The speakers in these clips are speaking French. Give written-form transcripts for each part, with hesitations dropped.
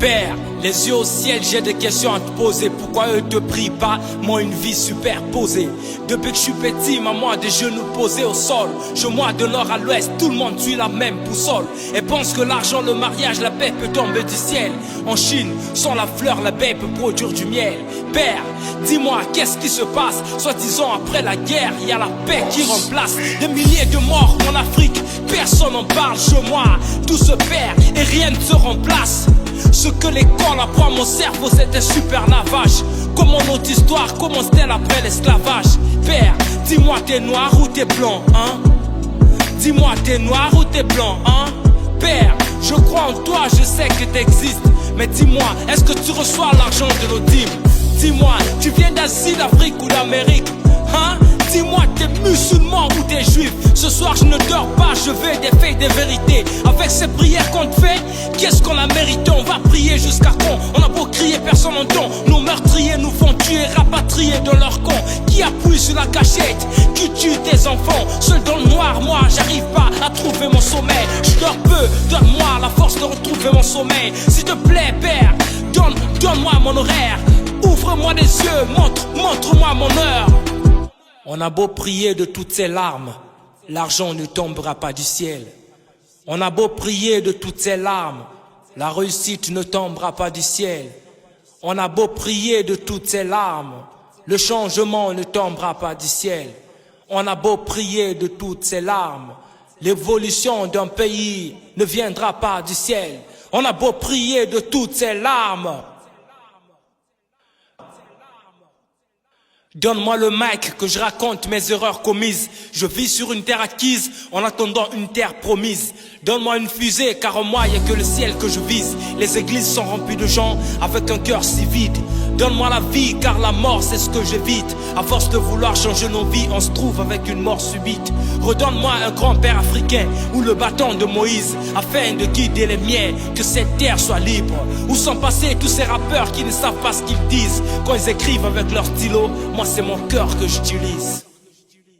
Père, les yeux au ciel, j'ai des questions à te poser. Pourquoi eux te prient pas, moi une vie superposée? Depuis que je suis petit, maman des genoux posés au sol. Je moi de nord à l'ouest, tout le monde suit la même boussole. Et pense que l'argent, le mariage, la paix peut tomber du ciel. En Chine, sans la fleur, l'abeille peut produire du miel. Père, dis-moi, qu'est-ce qui se passe? Soi-disant après la guerre, il y a la paix qui remplace. Des milliers de morts en Afrique, personne n'en parle chez moi. Tout se perd et rien ne se remplace. Ce que l'école apprend à mon cerveau, c'est un super lavage. Comment notre histoire commence-t-elle après l'esclavage? Père, dis-moi, t'es noir ou t'es blanc, hein? Dis-moi, t'es noir ou t'es blanc, hein? Père, je crois en toi, je sais que t'existes. Mais dis-moi, est-ce que tu reçois l'argent de nos dîmes? Dis-moi, tu viens d'Asie, d'Afrique ou d'Amérique, hein? Dis-moi, t'es musulman ou t'es juif? Ce soir je ne dors pas, je veux des faits, des vérités. Avec ces prières qu'on te fait, qu'est-ce qu'on a mérité? On va prier jusqu'à quand? On a beau crier, personne n'entend. Nos meurtriers nous font tuer, rapatrier dans leur camp. Qui appuie sur la cachette? Qui tue tes enfants? Seul dans le noir, moi j'arrive pas à trouver mon sommeil. Je dors peu, donne-moi la force de retrouver mon sommeil. S'il te plaît, Père, donne-moi mon horaire. Ouvre-moi les yeux, montre-moi mon heure. On a beau prier de toutes ces larmes, l'argent ne tombera pas du ciel. On a beau prier de toutes ces larmes, la réussite ne tombera pas du ciel. On a beau prier de toutes ces larmes, le changement ne tombera pas du ciel. On a beau prier de toutes ces larmes, l'évolution d'un pays ne viendra pas du ciel. On a beau prier de toutes ces larmes. Donne-moi le mic que je raconte mes erreurs commises. Je vis sur une terre acquise en attendant une terre promise. Donne-moi une fusée car en moi il n'y a que le ciel que je vise. Les églises sont remplies de gens avec un cœur si vide. Donne-moi la vie car la mort c'est ce que j'évite. À force de vouloir changer nos vies, on se trouve avec une mort subite. Redonne-moi un grand-père africain ou le bâton de Moïse afin de guider les miens, que cette terre soit libre. Où sont passés tous ces rappeurs qui ne savent pas ce qu'ils disent? Quand ils écrivent avec leur stylo, moi c'est mon cœur que j'utilise.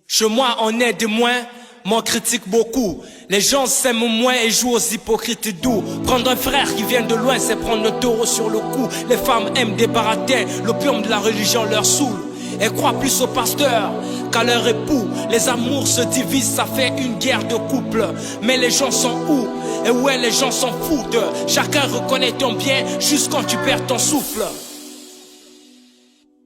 Chez moi on est des moins, m'en critique beaucoup. Les gens s'aiment moins et jouent aux hypocrites doux. Prendre un frère qui vient de loin, c'est prendre le taureau sur le cou. Les femmes aiment des baratins, l'opium de la religion leur saoule. Elles croient plus aux pasteurs qu'à leur époux. Les amours se divisent, ça fait une guerre de couple. Mais les gens sont où? Et ouais, les gens s'en foutent. Chacun reconnaît ton bien juste quand tu perds ton souffle.